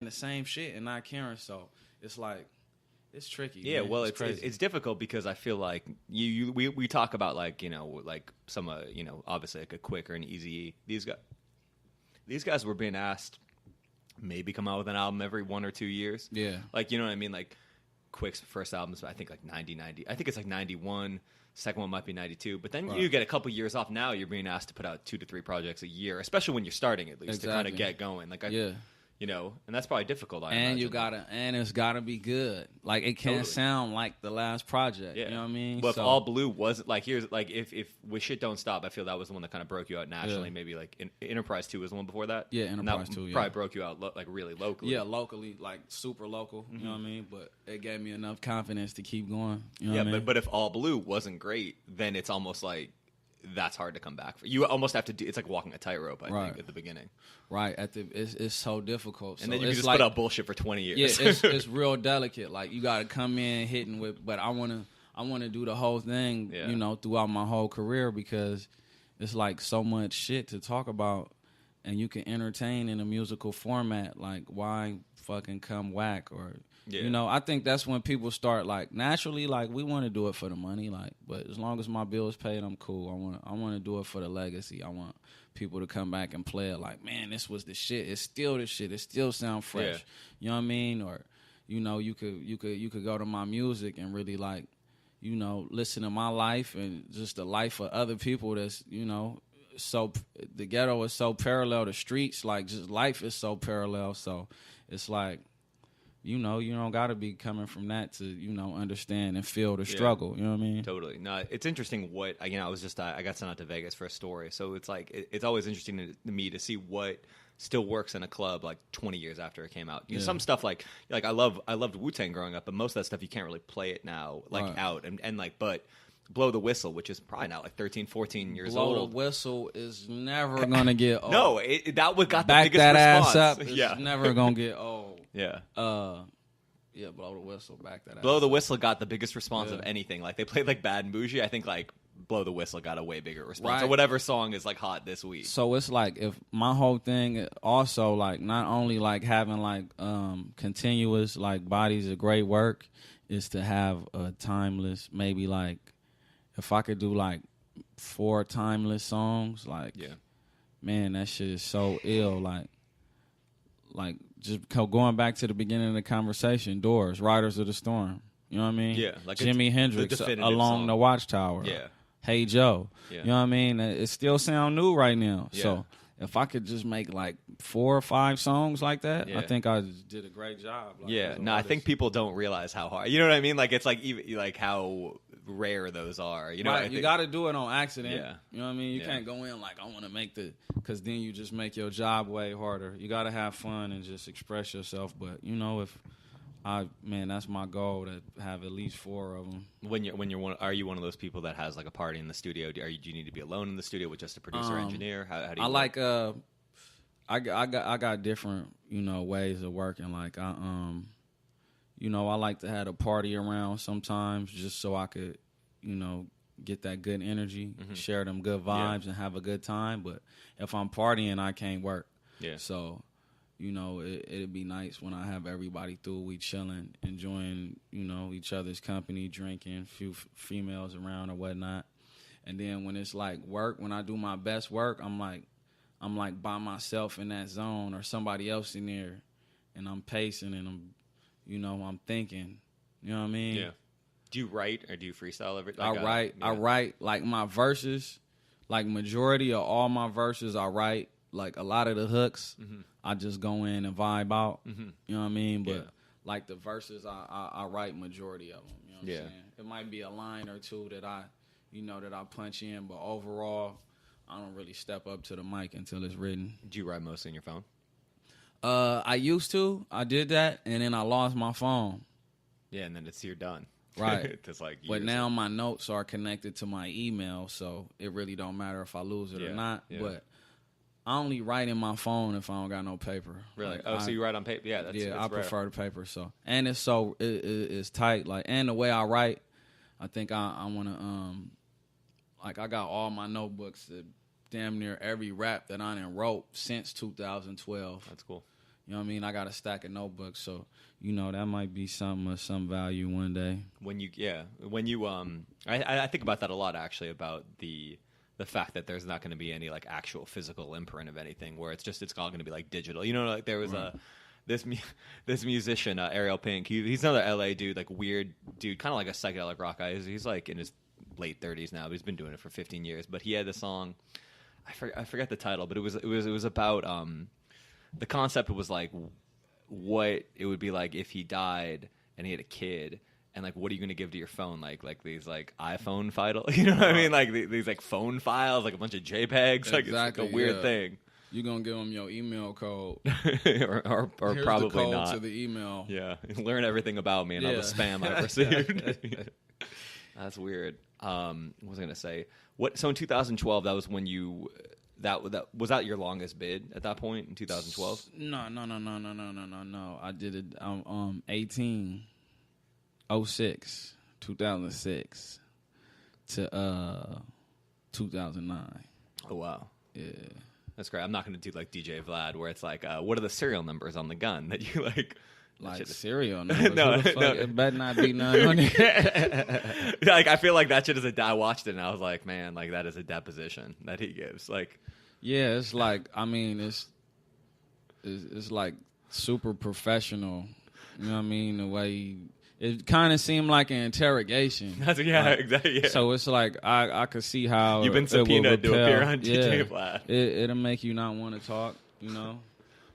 the same shit and not caring. So it's like, it's tricky. Yeah, man. well, it's difficult because I feel like we talk about like, you know, like some you know, obviously like a Quick or an Eazy-E. These guys were being asked maybe come out with an album every 1 or 2 years. Yeah. Like, you know what I mean? Like Quick's first album's I think like 90. I think it's like 91. Second one might be 92. But then you get a couple years off. Now you're being asked to put out 2 to 3 projects a year, especially when you're starting at least to kind of get going. Like you know, and that's probably difficult. I imagine. And it's gotta be good. Like it can't sound like the last project. Yeah. You know what I mean? Well, if All Blue wasn't like, here's like if with Shit Don't Stop, I feel that was the one that kind of broke you out nationally. Maybe like Enterprise 2 was the one before that. Yeah, Enterprise 2. Probably broke you out like really locally. Yeah, locally, like super local. You know what I mean? But it gave me enough confidence to keep going. You know what I mean? but if All Blue wasn't great, then it's almost like that's hard to come back for. You almost have to do. It's like walking a tightrope. I think at the beginning. Right. It's so difficult. And then you can just like, put out bullshit for 20 years. Yeah, it's real delicate. Like you got to come in hitting with. But I wanna do the whole thing. You know, throughout my whole career because it's like so much shit to talk about, and you can entertain in a musical format. Like why fucking come whack or. Yeah. You know, I think that's when people start like naturally, like we want to do it for the money, like. But as long as my bills paid, I'm cool. I want to do it for the legacy. I want people to come back and play it like, man, this was the shit. It's still the shit. It still sound fresh. Yeah. You know what I mean? Or, you know, you could go to my music and really like, you know, listen to my life and just the life of other people. That's, you know, so the ghetto is so parallel to streets. Like just life is so parallel. So it's like. You know, you don't got to be coming from that to, you know, understand and feel the struggle. You know what I mean? Totally. No, it's interesting what, you know, I got sent out to Vegas for a story. So it's like, it's always interesting to me to see what still works in a club like 20 years after it came out. You know, some stuff like I loved Wu-Tang growing up, but most of that stuff you can't really play it now, like out. And like, but Blow the Whistle, which is probably now like 13, 14 years old. Blow the Whistle is never going to get old. No, that got the Back biggest that response. ass up. It's never going to get old. Yeah. Yeah, Blow the Whistle, back that ass Blow the up. Whistle got the biggest response of anything. Like, they played, like, Bad and Bougie. I think, like, Blow the Whistle got a way bigger response. Or whatever song is, like, hot this week. So it's like, if my whole thing also, like, not only, like, having, like, continuous, like, bodies of great work, is to have a timeless, maybe, like, if I could do, like, 4 timeless songs, like, man, that shit is so ill, like, just going back to the beginning of the conversation, Doors, Riders of the Storm. You know what I mean? Yeah. Like Jimi Hendrix, Along the Watchtower. Yeah. Hey Joe. Yeah. You know what I mean? It still sound new right now. Yeah. So if I could just make like 4 or 5 songs like that, I think I just did a great job. Like, I think people don't realize how hard. You know what I mean? Like it's like even like how rare those are. You know, right. You got to do it on accident. Yeah. You know what I mean? You can't go in like I want to make because then you just make your job way harder. You got to have fun and just express yourself. But you know, that's my goal to have at least 4 of them. Are you one of those people that has like a party in the studio? Do you need to be alone in the studio with just a producer engineer? How do you? I like I got different ways of working. Like I like to have a party around sometimes just so I could get that good energy, share them good vibes, and have a good time. But if I'm partying, I can't work. Yeah. So. It'd be nice when I have everybody through. We chilling, enjoying, each other's company, drinking, few females around or whatnot. And then when it's like work, when I do my best work, I'm like by myself in that zone or somebody else in there, and I'm pacing and I'm thinking. You know what I mean? Yeah. Do you write or do you freestyle everything? I write. I write like my verses, like majority of all my verses I write. Like a lot of the hooks, I just go in and vibe out. You know what I mean? But like the verses, I write majority of them. You know what I'm saying? It might be a line or two that I punch in, but overall, I don't really step up to the mic until it's written. Do you write mostly on your phone? I used to. I did that, and then I lost my phone. Yeah, and then you're done. Right. It's like but now my notes are connected to my email, so it really don't matter if I lose it or not. Yeah. But I only write in my phone if I don't got no paper. Really? So you write on paper? Yeah, that's I prefer the paper. So and it's tight. Like and the way I write, I think I want to I got all my notebooks that damn near every rap that I done wrote since 2012. That's cool. You know what I mean? I got a stack of notebooks, so you know that might be something of some value one day. I think about that a lot actually, about the fact that there's not going to be any like actual physical imprint of anything, where it's all going to be like digital. You know, like there was this musician Ariel Pink. He's another LA dude, like weird dude, kind of like a psychedelic rock guy. He's like in his late 30s now, but he's been doing it for 15 years. But he had the song, I forget the title, but it was about the concept was like what it would be like if he died and he had a kid, and like what are you going to give to your phone, like these like iPhone files, you know what I mean, like these like phone files, like a bunch of JPEGs, like exactly, it's like a weird thing. You're going to give them your email code. or Here's probably the code not. to the email. Yeah. Learn everything about me and all the spam I've received. That's weird. What was I going to say? So in 2012, that was when you... was that your longest bid at that point in 2012? No. I did it 2006 to 2009. Oh wow. Yeah. That's great. I'm not going to do like DJ Vlad, where it's like, what are the serial numbers on the gun that you like? Like serial numbers? No. It better not be none on it. Like I feel like that shit is I watched it and I was like, man, like that is a deposition that he gives. Like, yeah, it's like, I mean, it's like super professional. You know what I mean? The way it kind of seemed like an interrogation. Exactly. Yeah. So it's like I could see how you've been subpoenaed to appear on DJ Vlad. It'll make you not want to talk, you know,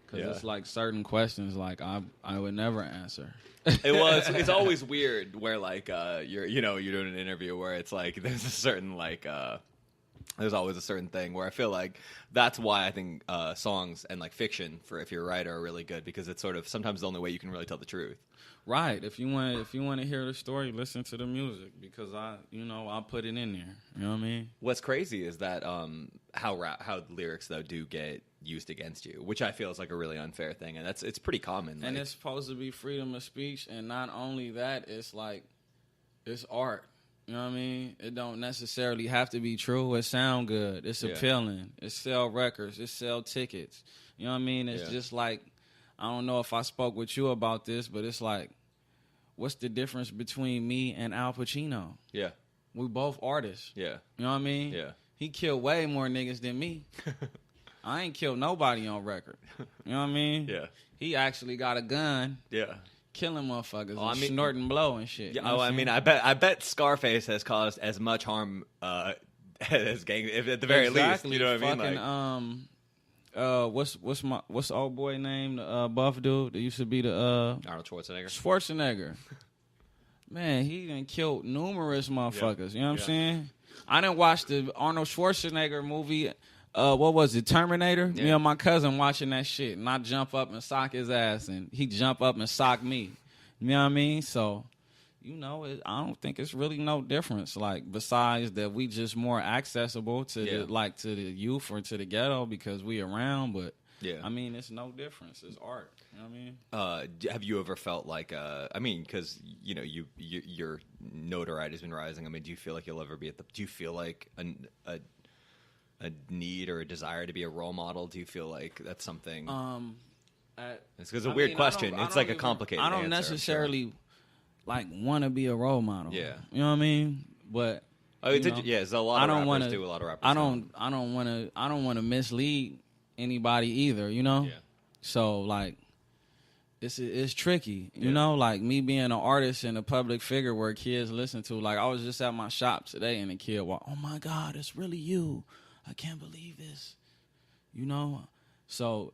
because it's like certain questions like I would never answer. It's always weird where like you're doing an interview where it's like there's a certain like there's always a certain thing where I feel like that's why I think songs and like fiction for if you're a writer are really good, because it's sort of sometimes the only way you can really tell the truth. Right. If you want to hear the story, listen to the music, because I put it in there. You know what I mean? What's crazy is that how lyrics though do get used against you, which I feel is like a really unfair thing, and it's pretty common. And it's supposed to be freedom of speech, and not only that, it's like it's art. You know what I mean? It don't necessarily have to be true. It sound good. It's appealing. It sell records. It sell tickets. You know what I mean? It's just like, I don't know if I spoke with you about this, but it's like, what's the difference between me and Al Pacino? Yeah. We both artists. Yeah. You know what I mean? Yeah. He killed way more niggas than me. I ain't killed nobody on record. You know what I mean? Yeah. He actually got a gun. Yeah. Killing motherfuckers and snorting blow and shit. Yeah, I mean, I bet Scarface has caused as much harm as gang, if at the very least. You know what I mean? Like, what's the old boy name? The buff dude that used to be the Arnold Schwarzenegger. Man, he done killed numerous motherfuckers. You know what I'm saying? I didn't watch the Arnold Schwarzenegger movie. What was it, Terminator? Me and my cousin watching that shit, and I jump up and sock his ass, and he jump up and sock me. You know what I mean? So, you know, I don't think it's really no difference. Like, besides that, we just more accessible to to the youth or to the ghetto because we around. But I mean, it's no difference. It's art. You know what I mean? Have you ever felt like? I mean, because you know, your notoriety has been rising. I mean, do you feel like you'll ever be at the? Do you feel like a need or a desire to be a role model? Do you feel like that's something? It's because a weird question. It's like a complicated. I don't necessarily like want to be a role model. Yeah, you know what I mean. But there's a lot of rappers do a lot of rappers. I don't want to mislead anybody either. You know. Yeah. So like, it's tricky. You know, like me being an artist and a public figure where kids listen to. Like I was just at my shop today and a kid walked, "Oh my God, it's really you. I can't believe this," you know. So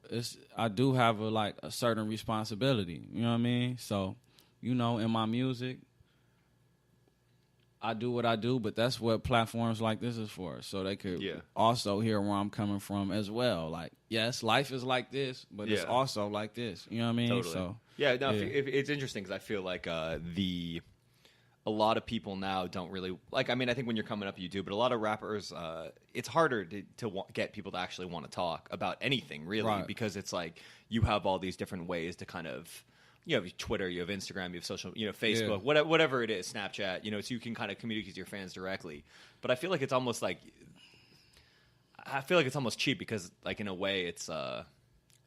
I do have a certain responsibility, you know what I mean. So, you know, in my music, I do what I do, but that's what platforms like this is for, so they could also hear where I'm coming from as well. Like, yes, life is like this, but it's also like this, you know what I mean. Totally. So it's interesting because I feel like a lot of people now don't really like. I mean, I think when you're coming up, you do, but a lot of rappers, it's harder to get people to actually want to talk about anything, really, because it's like you have all these different ways to kind of. You have Twitter, you have Instagram, you have social, you know, Facebook, whatever it is, Snapchat, you know, so you can kind of communicate with your fans directly. But I feel like it's almost almost cheap because, like, in a way, it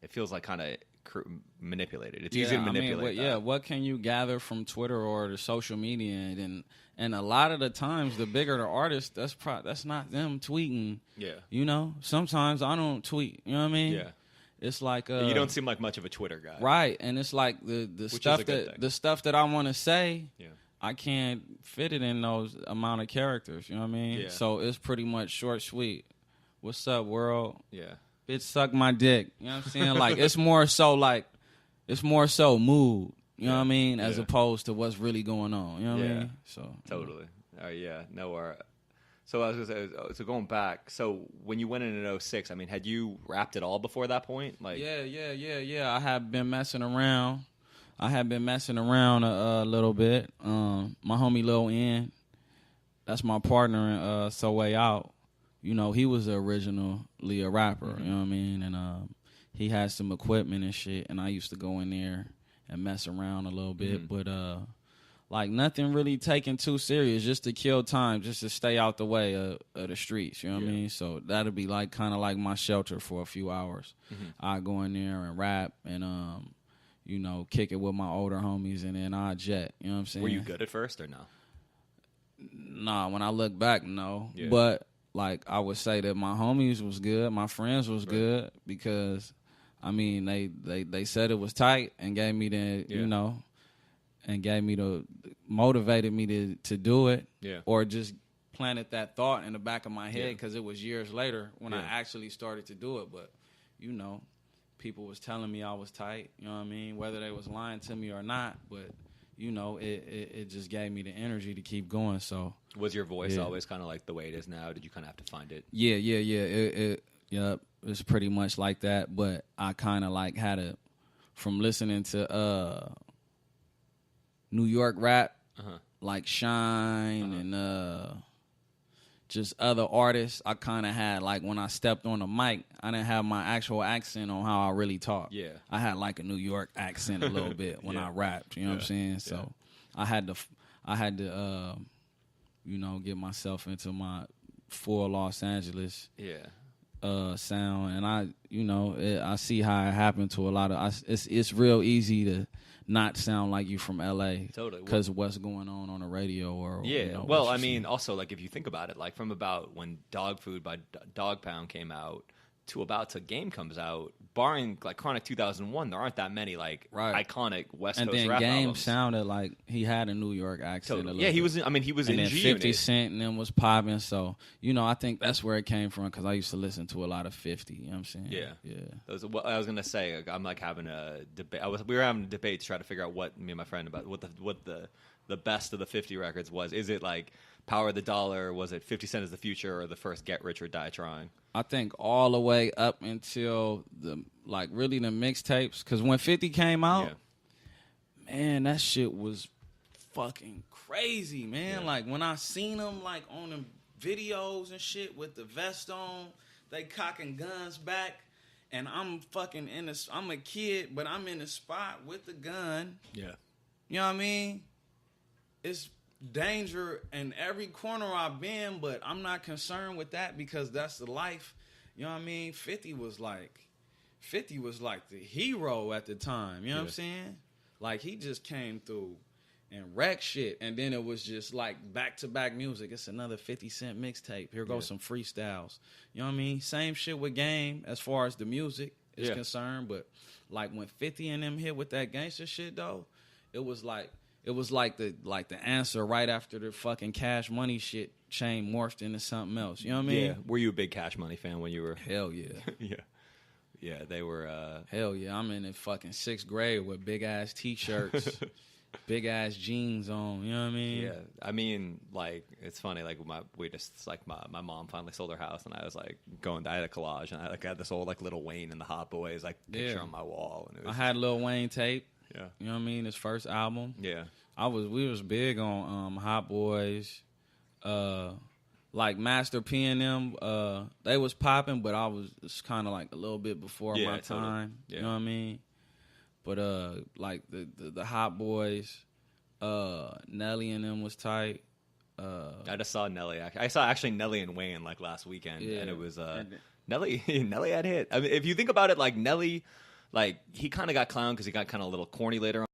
feels like kind of manipulated. It's easy to manipulate. What can you gather from Twitter or the social media? And a lot of the times, the bigger the artist, that's not them tweeting. Yeah. You know, sometimes I don't tweet. You know what I mean? Yeah. It's like you don't seem like much of a Twitter guy, right? And it's like the stuff that I want to say. Yeah. I can't fit it in those amount of characters. You know what I mean? Yeah. So it's pretty much short, sweet. What's up, world? Yeah. Bitch, suck my dick. You know what I'm saying? Like it's more so mood. You know what I mean? As opposed to what's really going on. You know what I mean? So totally. So I was gonna say, so going back, so when you went in 06, I mean, had you rapped at all before that point? Like, yeah. I had been messing around. A little bit. My homie Lil N, that's my partner in So Way Out. You know, he was originally a rapper. Mm-hmm. You know what I mean? And he had some equipment and shit, and I used to go in there and mess around a little bit, but like nothing really taken too serious, just to kill time, just to stay out the way of the streets. You know what I mean? So that'll be like kind of like my shelter for a few hours. Mm-hmm. I go in there and rap and you know, kick it with my older homies, and then I jet. You know what I'm saying? Were you good at first or no? Nah, when I look back, no. Yeah. But like I would say that my homies was good, my friends was good, because I mean they said it was tight and gave me the you know, and gave me the motivated me to do it, or just planted that thought in the back of my head, because it was years later when I actually started to do it. But you know, people was telling me I was tight, you know what I mean, whether they was lying to me or not, but you know, it just gave me the energy to keep going. So was your voice always kind of like the way it is now? Did you kind of have to find it? Yeah, it's pretty much like that, but I kind of like had it from listening to New York rap, like Shine and just other artists. I kind of had, like, when I stepped on the mic, I didn't have my actual accent on how I really talk. Yeah, I had like a New York accent a little bit when I rapped. You know what I'm saying? So I had to, you know, get myself into my full Los Angeles sound, and I, you know, I see how it happened to a lot of. It's real easy to not sound like you from LA, totally, because what's going on the radio or you know, well, I mean, also, like, if you think about it, like from about when Dog Food by Dog Pound came out to Game comes out, barring like Chronic 2001, there aren't that many like iconic West Coast rap albums. And then Game sounded like he had a New York accent. Totally. Yeah, he was. I mean, he was in G Unit. 50 Cent and then was popping. So you know, I think that's where it came from, because I used to listen to a lot of 50. You know what I'm saying? Yeah. I was gonna say, I'm like having a debate. We were having a debate to try to figure out what me and my friend about what the best of the 50 records was. Is it like Power of the Dollar? Was it 50 Cent is the Future, or the first Get Rich or Die Trying? I think all the way up until really the mixtapes, because when 50 came out, man, that shit was fucking crazy, man. Yeah. Like when I seen them like on them videos and shit with the vest on, they cocking guns back, and I'm fucking I'm a kid, but I'm in the spot with the gun. Yeah. You know what I mean? It's danger in every corner I've been, but I'm not concerned with that, because that's the life. You know what I mean? 50 was like the hero at the time. You know what I'm saying? Like, he just came through and wrecked shit, and then it was just like back-to-back music. It's another 50 Cent mixtape. Here goes some freestyles. You know what I mean? Same shit with Game as far as the music is concerned, but like when 50 and them hit with that gangster shit though, it was like the answer right after the fucking Cash Money shit chain morphed into something else. You know what I mean? Yeah. Were you a big Cash Money fan when you were? Hell yeah. Yeah, they were. Hell yeah. I'm in the fucking 6th grade with big ass t-shirts, big ass jeans on. You know what I mean? Yeah. I mean, like, it's funny. Like my mom finally sold her house, and I was like I had a collage, and I had this old like Lil Wayne and the Hot Boys like picture on my wall. And I had Lil Wayne tape. Yeah, you know what I mean? His first album. Yeah, we was big on Hot Boys, like Master P and them. They was popping, but I was kind of like a little bit before my time. Yeah. You know what I mean? But like the Hot Boys, Nelly and them was tight. I just saw Nelly. I saw actually Nelly and Wayne like last weekend, and it was Nelly. Nelly had hit. I mean, if you think about it, like Nelly. like he kind of got clowned because he got kind of a little corny later